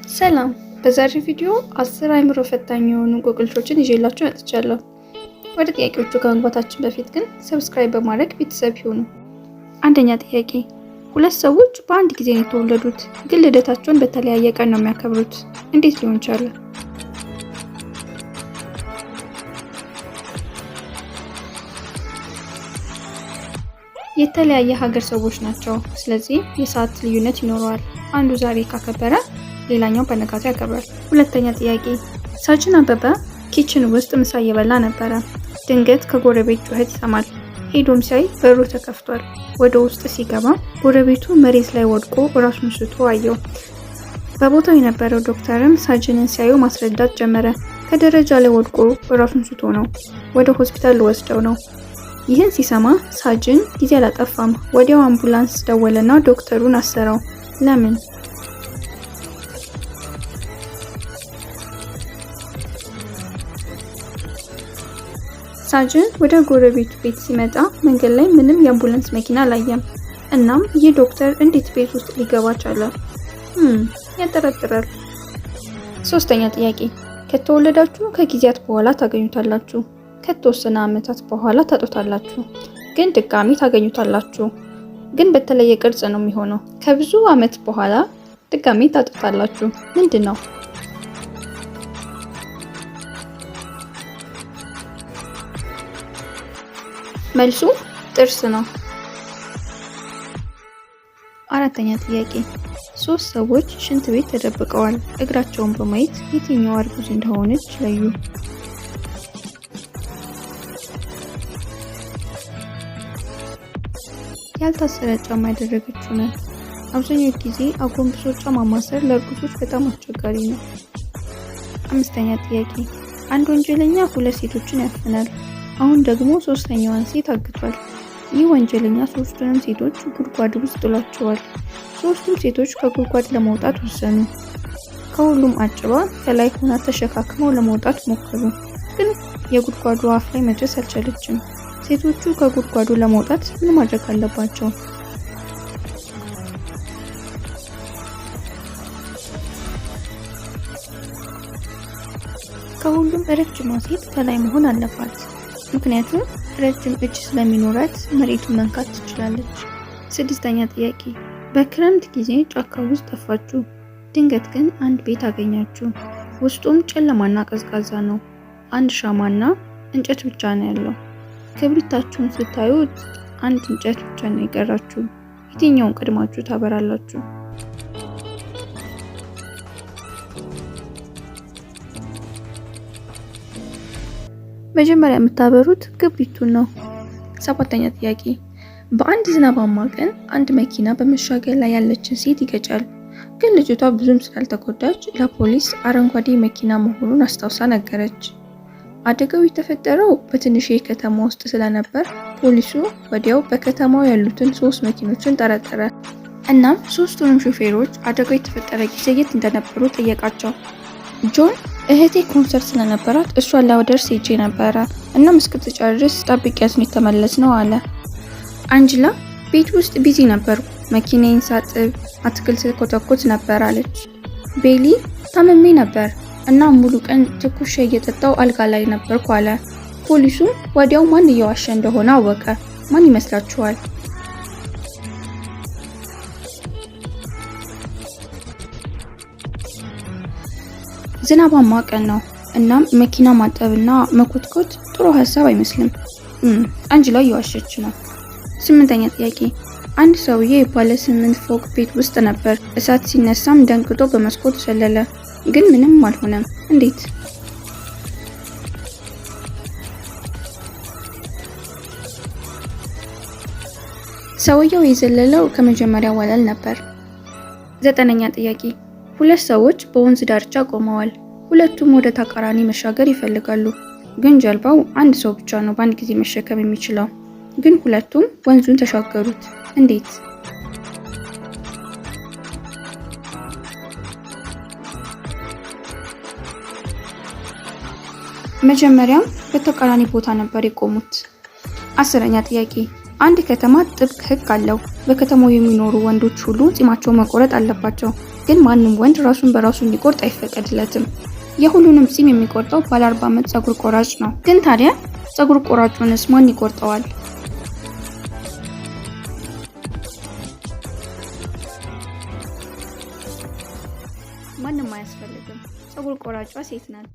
ሰላም በዛሬው ቪዲዮ 10 አይምሮ ፈታኝ የሆኑ እንቆቅልሾችን ይዤላችሁ መጥቻለሁ። ወደ ጥያቄዎቹ ከመግባታችን በፊት ግን ሰብስክራይብ በማድረግ ቤተሰብ ይሁኑ። አንደኛ ጥያቄ፣ ሁለት ሰዎች በአንድ ጊዜ ነው የተወለዱት፣ ግን ልደታቸውን በተለያየ ቀን ነው የሚያከብሩት። እንዴት ሊሆን ቻለ? የተለያየ ሀገር ሰዎች ናቸው፣ ስለዚህ የሰዓት ልዩነት ይኖረዋል። አንዱ ዛሬ ካከበረ ሌላኛው በነጋታው ያከብራል። ሁለተኛ ጥያቄ፣ ሳጅን አበበ ኪችን ውስጥ ምሳ እየበላ ነበረ። ድንገት ከጎረቤት ጩኸት ይሰማል። ሄዶም ሲያይ በሩ ተከፍቷል። ወደ ውስጥ ሲገባ ጎረቤቱ መሬት ላይ ወድቆ ራሱን ስቶ አየው። በቦታው የነበረው ዶክተርም ሳጅንን ሲያዩ ማስረዳት ጀመረ። ከደረጃ ላይ ወድቆ ራሱን ስቶ ነው፣ ወደ ሆስፒታል ልወስደው ነው። ይህን ሲሰማ ሳጅን ጊዜ አላጠፋም። ወዲያው አምቡላንስ ደወለና ዶክተሩን አሰረው። ለምን? ሳጅን ወደ ጎረቤቱ ቤት ሲመጣ መንገድ ላይ ምንም የአምቡላንስ መኪና አላየም። እናም ይህ ዶክተር እንዴት ቤት ውስጥ ሊገባ ቻለ? ያጠራጥራል። ሶስተኛ ጥያቄ፣ ከተወለዳችሁ ከጊዜያት በኋላ ታገኙታላችሁ፣ ከተወሰነ ዓመታት በኋላ ታጡታላችሁ፣ ግን ድጋሚ ታገኙታላችሁ። ግን በተለየ ቅርጽ ነው የሚሆነው። ከብዙ ዓመት በኋላ ድጋሚ ታጡታላችሁ። ምንድን ነው? መልሱ ጥርስ ነው። አራተኛ ጥያቄ፣ ሶስት ሰዎች ሽንት ቤት ተደብቀዋል። እግራቸውን በማየት የትኛዋ እርጉዝ እንደሆነች ለዩ። ያልታሰረ ጫማ ያደረገችው ነው። አብዛኛው ጊዜ አጎንብሶ ጫማ ማሰር ለእርጉዞች በጣም አስቸጋሪ ነው። አምስተኛ ጥያቄ፣ አንድ ወንጀለኛ ሁለት ሴቶችን ያፍናል። አሁን ደግሞ ሶስተኛዋን ሴት አግቷል። ይህ ወንጀለኛ ሶስቱንም ሴቶች ጉድጓድ ውስጥ ጥሏቸዋል። ሶስቱም ሴቶች ከጉድጓድ ለመውጣት ወሰኑ። ከሁሉም አጭባ ከላይ ሆና ተሸካክመው ለመውጣት ሞከሩ፣ ግን የጉድጓዱ አፍ ላይ መድረስ አልቻለችም። ሴቶቹ ከጉድጓዱ ለመውጣት ምን ማድረግ አለባቸው? ከሁሉም ረጅሟ ሴት ከላይ መሆን አለባት፣ ምክንያቱም ረጅም እጅ ስለሚኖራት መሬቱን መንካት ትችላለች። ስድስተኛ ጥያቄ፣ በክረምት ጊዜ ጫካ ውስጥ ጠፋችሁ፣ ድንገት ግን አንድ ቤት አገኛችሁ። ውስጡም ጨለማና ቀዝቃዛ ነው። አንድ ሻማና እንጨት ብቻ ነው ያለው። ክብሪታችሁን ስታዩ አንድ እንጨት ብቻ ነው የቀራችሁ። የትኛውን ቀድማችሁ ታበራላችሁ? መጀመሪያ የምታበሩት ክብሪቱን ነው። ሰባተኛ ጥያቄ፣ በአንድ ዝናባማ ቀን አንድ መኪና በመሻገር ላይ ያለችን ሴት ይገጫል። ግን ልጅቷ ብዙም ስላልተጎዳች ለፖሊስ አረንጓዴ መኪና መሆኑን አስታውሳ ነገረች። አደጋው የተፈጠረው በትንሽ ከተማ ውስጥ ስለነበር ፖሊሱ ወዲያው በከተማው ያሉትን 3 መኪኖችን ጠረጠረ። እናም ሶስቱንም ሾፌሮች አደጋው የተፈጠረ ጊዜ የት እንደነበሩ ጠየቃቸው። ጆን እህቴ ኮንሰርት ስለነበራት እሷን ላወደርስ ሄጄ ነበረ እና እስክትጨርስ ጠብቂያት ነው የተመለስነው አለ። አንጅላ ቤት ውስጥ ቢዚ ነበርኩ፣ መኪናዬን ሳጥብ፣ አትክልት ኮተኮት ነበር አለች። ቤሊ ታመሜ ነበር እና ሙሉ ቀን ትኩስ ሻይ እየጠጣው አልጋ ላይ ነበርኩ አለ። ፖሊሱ ወዲያው ማን እየዋሸ እንደሆነ አወቀ። ማን ይመስላችኋል? ዝናባማ ቀን ነው። እናም መኪና ማጠብና መኮትኮት ጥሩ ሀሳብ አይመስልም። አንጅላ እየዋሸች ነው። 8ኛ ጥያቄ፣ አንድ ሰውዬ ባለ 8 ፎቅ ቤት ውስጥ ነበር። እሳት ሲነሳም ደንግጦ በመስኮት ዘለለ፣ ግን ምንም አልሆነም። እንዴት? ሰውየው የዘለለው ከመጀመሪያ ወለል ነበር። 9ኛ ጥያቄ፣ ሁለት ሰዎች በወንዝ ዳርቻ ቆመዋል። ሁለቱም ወደ ተቃራኒ መሻገር ይፈልጋሉ፣ ግን ጀልባው አንድ ሰው ብቻ ነው በአንድ ጊዜ መሸከም የሚችለው። ግን ሁለቱም ወንዙን ተሻገሩት። እንዴት? መጀመሪያም በተቃራኒ ቦታ ነበር የቆሙት። 10ኛ ጥያቄ፣ አንድ ከተማ ጥብቅ ሕግ አለው። በከተማው የሚኖሩ ወንዶች ሁሉ ጺማቸውን መቆረጥ አለባቸው። ግን ማንም ወንድ ራሱን በራሱ እንዲቆርጥ አይፈቀድለትም። የሁሉንም ጺም የሚቆርጠው ባለ 40 ዓመት ፀጉር ቆራጭ ነው። ግን ታዲያ ፀጉር ቆራጩንስ ማን ይቆርጠዋል? ማንም አያስፈልግም። ፀጉር ቆራጯ ሴት ናት።